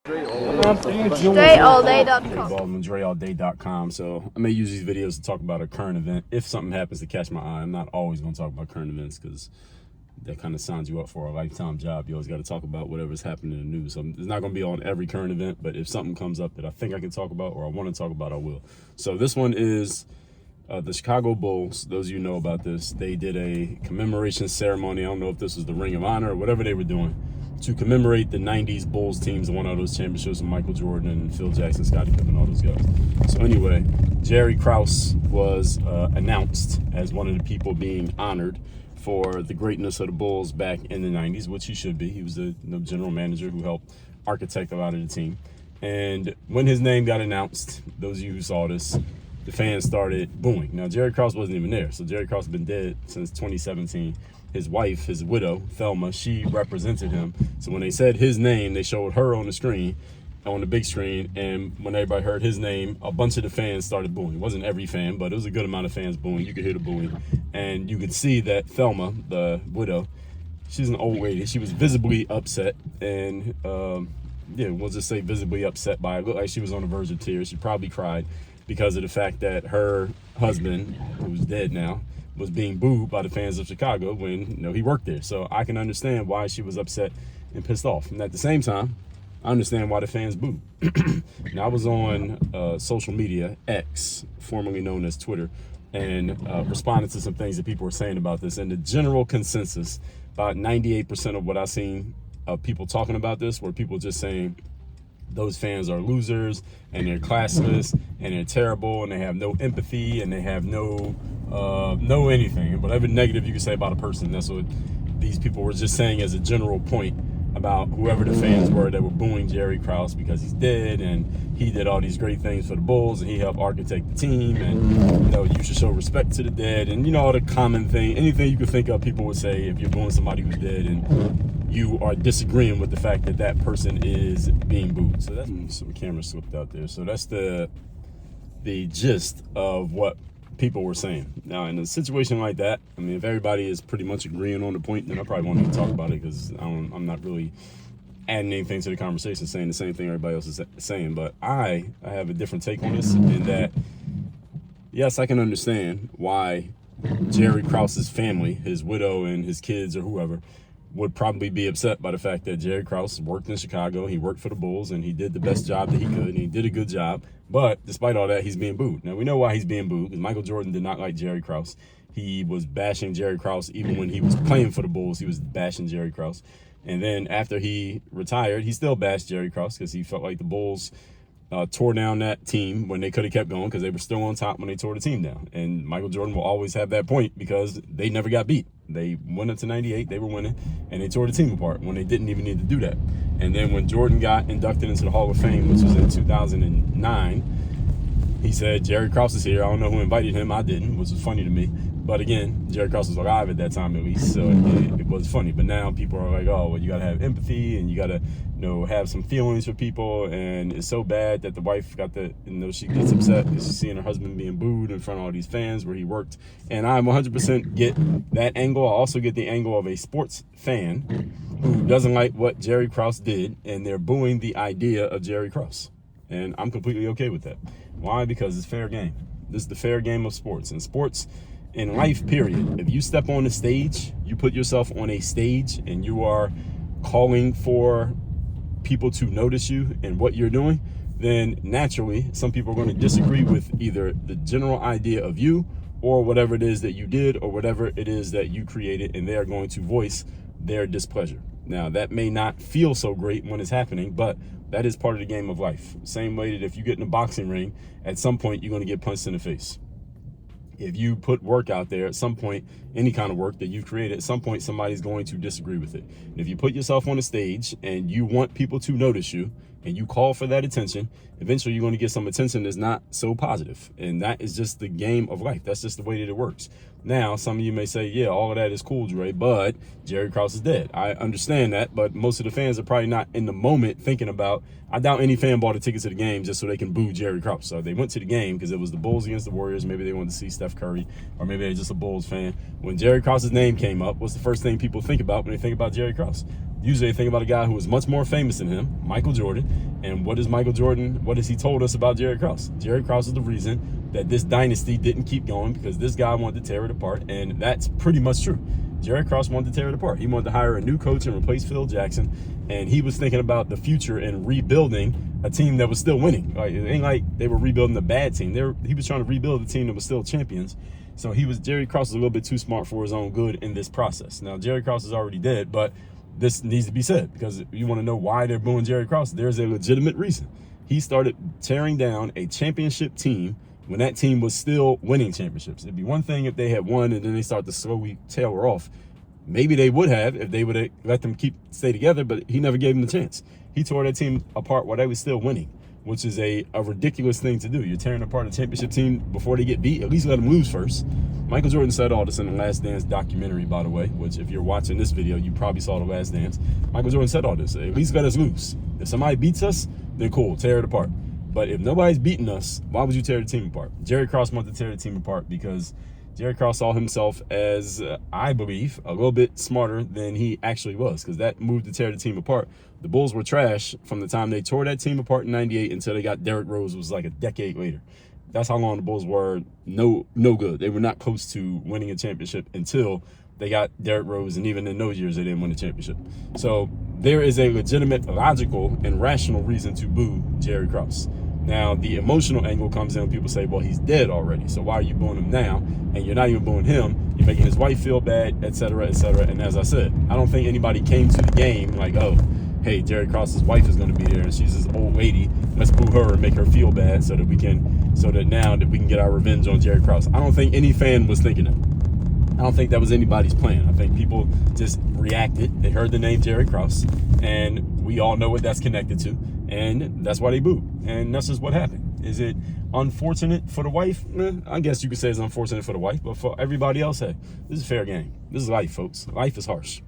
DreAllDay.com. Dre Baldwin, DreAllDay.com. So I may use these videos to talk about a current event if something happens to catch my eye. I'm not always going to talk about current events because that kind of signs you up for a lifetime job. You always got to talk about whatever's happening in the news. So it's not going to be on every current event, but if something comes up that I think I can talk about or I want to talk about, I will. So this one is the Chicago Bulls. Those of you know about this, they did a commemoration ceremony. I don't know if this was the Ring of Honor or whatever they were doing to commemorate the 90s Bulls teams that won all those championships with Michael Jordan and Phil Jackson, Scottie Pippen, all those guys. So anyway, Jerry Krause was announced as one of the people being honored for the greatness of the Bulls back in the 90s, which he should be. He was the general manager who helped architect a lot of the team. And when his name got announced, those of you who saw this, the fans started booing. Now, Jerry Krause wasn't even there. So Jerry Krause has been dead since 2017. His wife, his widow, Thelma, she represented him. So when they said his name, they showed her on the screen, on the big screen. And when everybody heard his name, a bunch of the fans started booing. It wasn't every fan, but it was a good amount of fans booing. You could hear the booing. And you could see that Thelma, the widow, she's an old lady. She was visibly upset. And yeah, we'll just say visibly upset by it. It looked like she was on the verge of tears. She probably cried because of the fact that her husband, who's dead now, was being booed by the fans of Chicago when he worked there. So I can understand why she was upset and pissed off. And at the same time, I understand why the fans booed. Now, I was on social media, X, formerly known as Twitter, and responded to some things that people were saying about this. And the general consensus, about 98% of what I've seen of people talking about this, were people just saying those fans are losers and they're classless and they're terrible and they have no empathy and they have no anything. Whatever negative you can say about a person, that's what these people were just saying as a general point about whoever the fans were that were booing Jerry Krause because he's dead and he did all these great things for the Bulls and he helped architect the team and you should show respect to the dead and all the common thing, anything you could think of people would say if you're booing somebody who's dead and you are disagreeing with the fact that that person is being booed. So that's some camera slipped out there. So that's the gist of what people were saying. Now, in a situation like that, I mean, if everybody is pretty much agreeing on the point, then I probably won't even talk about it because I'm not really adding anything to the conversation, saying the same thing everybody else is saying. But I have a different take on this in that, yes, I can understand why Jerry Krause's family, his widow and his kids or whoever, would probably be upset by the fact that Jerry Krause worked in Chicago, he worked for the Bulls, and he did the best job that he could, and he did a good job. But despite all that, he's being booed. Now, we know why he's being booed, because Michael Jordan did not like Jerry Krause. He was bashing Jerry Krause. Even when he was playing for the Bulls, he was bashing Jerry Krause. And then after he retired, he still bashed Jerry Krause because he felt like the Bulls tore down that team when they could have kept going because they were still on top when they tore the team down. And Michael Jordan will always have that point because they never got beat. They went up to 98, they were winning, and they tore the team apart when they didn't even need to do that. And then when Jordan got inducted into the Hall of Fame, which was in 2009, he said, Jerry Krause is here. I don't know who invited him. I didn't, which was funny to me. But again, Jerry Krause was alive at that time at least, so it was funny. But now people are like, oh, well, you got to have empathy and you got to have some feelings for people. And it's so bad that the wife got she gets upset because she's seeing her husband being booed in front of all these fans where he worked. And I 100% get that angle. I also get the angle of a sports fan who doesn't like what Jerry Krause did, and they're booing the idea of Jerry Krause. And I'm completely okay with that. Why? Because it's fair game. This is the fair game of sports. And sports, in life, period, if you step on the stage, you put yourself on a stage and you are calling for people to notice you and what you're doing, then naturally some people are going to disagree with either the general idea of you or whatever it is that you did or whatever it is that you created, and they are going to voice their displeasure. Now, that may not feel so great when it's happening, but that is part of the game of life. Same way that if you get in a boxing ring, at some point you're going to get punched in the face. If you put work out there, at some point, any kind of work that you've created, at some point somebody's going to disagree with it. And if you put yourself on a stage and you want people to notice you and you call for that attention, eventually you're going to get some attention that's not so positive. And that is just the game of life. That's just the way that it works. Now, some of you may say, yeah, all of that is cool, Dre, but Jerry Krause is dead. I understand that, but most of the fans are probably not in the moment thinking about, I doubt any fan bought a ticket to the game just so they can boo Jerry Krause. So they went to the game because it was the Bulls against the Warriors. Maybe they wanted to see Steph Curry, or maybe they're just a Bulls fan. When Jerry Krause's name came up, what's the first thing people think about when they think about Jerry Krause? Usually they think about a guy who was much more famous than him, Michael Jordan. And what has he told us about Jerry Krause? Jerry Krause is the reason that this dynasty didn't keep going, because this guy wanted to tear it apart. And that's pretty much true. Jerry Krause wanted to tear it apart. He wanted to hire a new coach and replace Phil Jackson. And he was thinking about the future and rebuilding a team that was still winning. Like, it ain't like they were rebuilding a bad team. He was trying to rebuild a team that was still champions. So Jerry Krause was a little bit too smart for his own good in this process. Now, Jerry Krause is already dead, but this needs to be said, because if you want to know why they're booing Jerry Krause, there's a legitimate reason. He started tearing down a championship team when that team was still winning championships. It'd be one thing if they had won and then they start to slowly tailor off. Maybe they would have if they would have let them stay together, but he never gave them the chance. He tore that team apart while they were still winning, which is a ridiculous thing to do. You're tearing apart a championship team before they get beat. At least let them lose first. Michael Jordan said all this in the Last Dance documentary, by the way, which if you're watching this video, you probably saw the Last Dance. Michael Jordan said all this. At least let us lose. If somebody beats us, then cool, tear it apart. But if nobody's beating us, why would you tear the team apart? Jerry Krause wanted to tear the team apart because Jerry Krause saw himself as, I believe, a little bit smarter than he actually was, because that move to tear the team apart. The Bulls were trash from the time they tore that team apart in '98 until they got Derrick Rose, was like a decade later. That's how long the Bulls were no good. They were not close to winning a championship until they got Derrick Rose, and even in those years, they didn't win a championship. So there is a legitimate, logical, and rational reason to boo Jerry Krause. Now, the emotional angle comes in when people say, well, he's dead already, so why are you booing him now? And you're not even booing him. You're making his wife feel bad, et cetera, et cetera. And as I said, I don't think anybody came to the game like, oh, hey, Jerry Krause's wife is going to be there, and she's this old lady. Let's boo her and make her feel bad so that now that we can get our revenge on Jerry Krause. I don't think any fan was thinking that. I don't think that was anybody's plan. I think people just reacted. They heard the name Jerry Krause, and we all know what that's connected to, and that's why they booed. And that's just what happened. Is it unfortunate for the wife? I guess you could say it's unfortunate for the wife, but for everybody else, hey, this is fair game. This is life, folks. Life is harsh.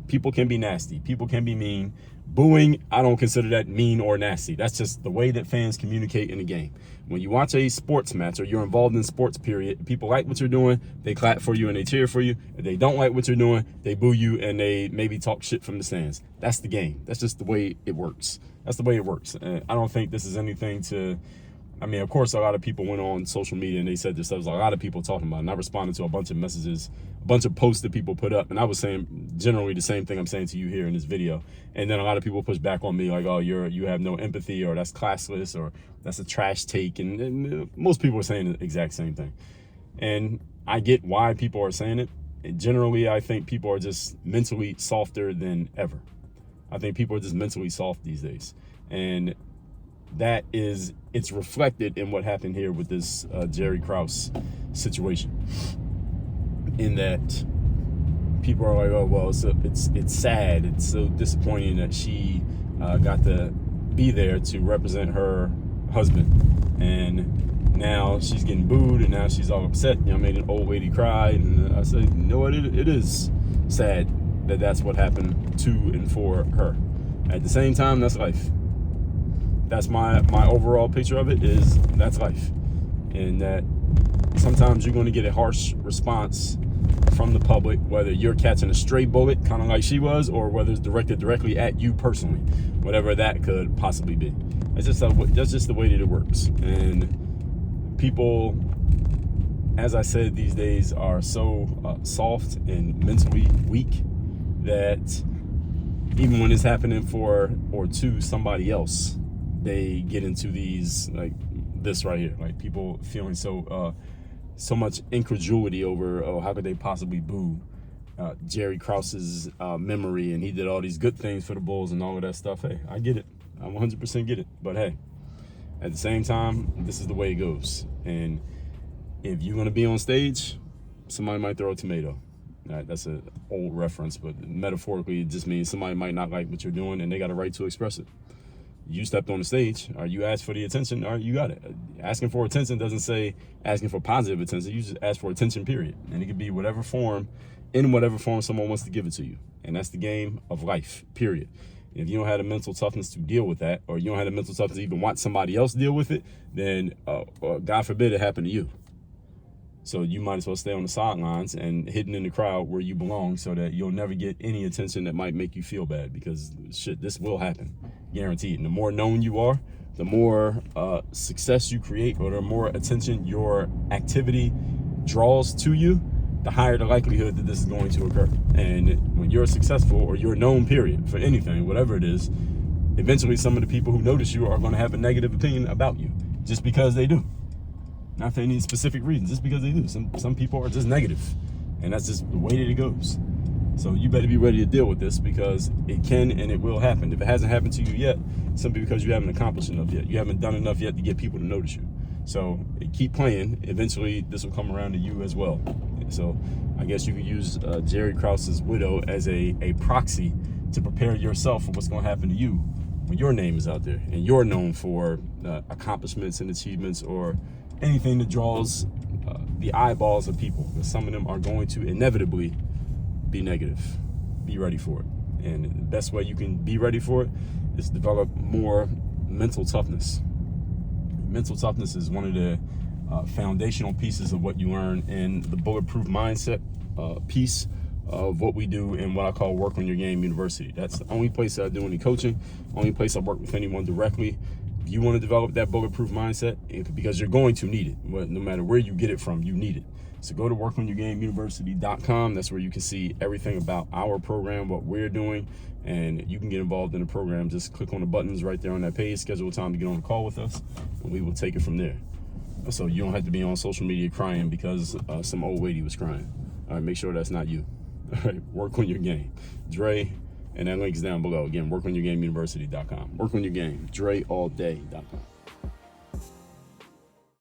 People can be nasty. People can be mean. Booing, I don't consider that mean or nasty. That's just the way that fans communicate in the game. When you watch a sports match or you're involved in sports, period, people like what you're doing, they clap for you and they cheer for you. If they don't like what you're doing, they boo you and they maybe talk shit from the stands. That's the game. That's just the way it works. That's the way it works. And I don't think this is anything to... I mean, of course, a lot of people went on social media and they said this. There was a lot of people talking about it. And I responded to a bunch of messages, a bunch of posts that people put up. And I was saying generally the same thing I'm saying to you here in this video. And then a lot of people pushed back on me like, oh, you have no empathy, or that's classless, or that's a trash take. And most people are saying the exact same thing. And I get why people are saying it. And generally, I think people are just mentally softer than ever. I think people are just mentally soft these days. And it's reflected in what happened here with this Jerry Krause situation, in that people are like, oh, well, it's sad, it's so disappointing that she got to be there to represent her husband, and now she's getting booed, and now she's all upset. You know, made an old lady cry. And I said, you know what, it is sad that that's what happened to and for her. At the same time, that's life. That's my overall picture of it, is that's life. And that sometimes you're going to get a harsh response from the public, whether you're catching a stray bullet, kind of like she was, or whether it's directed directly at you personally, whatever that could possibly be. That's just the way that it works. And people, as I said, these days are so soft and mentally weak that even when it's happening for or to somebody else, they get into these, like this right here, like people feeling so much incredulity over, oh, how could they possibly boo Jerry Krause's memory, and he did all these good things for the Bulls and all of that stuff. Hey, I get it. I 100% get it. But hey, at the same time, this is the way it goes. And if you're gonna be on stage, somebody might throw a tomato. That's an old reference, but metaphorically, it just means somebody might not like what you're doing, and they got a right to express it. You stepped on the stage, or you asked for the attention, or you got it. Asking for attention doesn't say asking for positive attention. You just ask for attention, period. And it could be in whatever form someone wants to give it to you. And that's the game of life, period. If you don't have the mental toughness to deal with that, or you don't have the mental toughness to even watch somebody else deal with it, then God forbid it happen to you. So you might as well stay on the sidelines and hidden in the crowd where you belong, so that you'll never get any attention that might make you feel bad, because shit, this will happen, guaranteed. And the more known you are, the more success you create, or the more attention your activity draws to you, the higher the likelihood that this is going to occur. And when you're successful, or you're known, period, for anything, whatever it is, eventually some of the people who notice you are going to have a negative opinion about you, just because they do. Not for any specific reason, just because they do. Some people are just negative, and that's just the way that it goes. So you better be ready to deal with this, because it can and it will happen. If it hasn't happened to you yet, simply because you haven't accomplished enough yet. You haven't done enough yet to get people to notice you. So keep playing. Eventually, this will come around to you as well. So I guess you could use Jerry Krause's widow as a proxy to prepare yourself for what's going to happen to you when your name is out there and you're known for accomplishments and achievements, or anything that draws the eyeballs of people. Because some of them are going to inevitably be negative. Be ready for it. And the best way you can be ready for it is develop more mental toughness. Mental toughness is one of the foundational pieces of what you learn in the bulletproof mindset piece of what we do in what I call Work on Your Game University. That's the only place that I do any coaching, only place I work with anyone directly. If you want to develop that bulletproof mindset, because you're going to need it, no matter where you get it from, you need it. So go to workonyourgameuniversity.com. That's where you can see everything about our program, what we're doing, and you can get involved in the program. Just click on the buttons right there on that page, schedule a time to get on a call with us, and we will take it from there. So you don't have to be on social media crying because some old lady was crying. All right, make sure that's not you. All right, work on your game. Dre, and that link is down below. Again, workonyourgameuniversity.com. Work on your game. DreAllDay.com.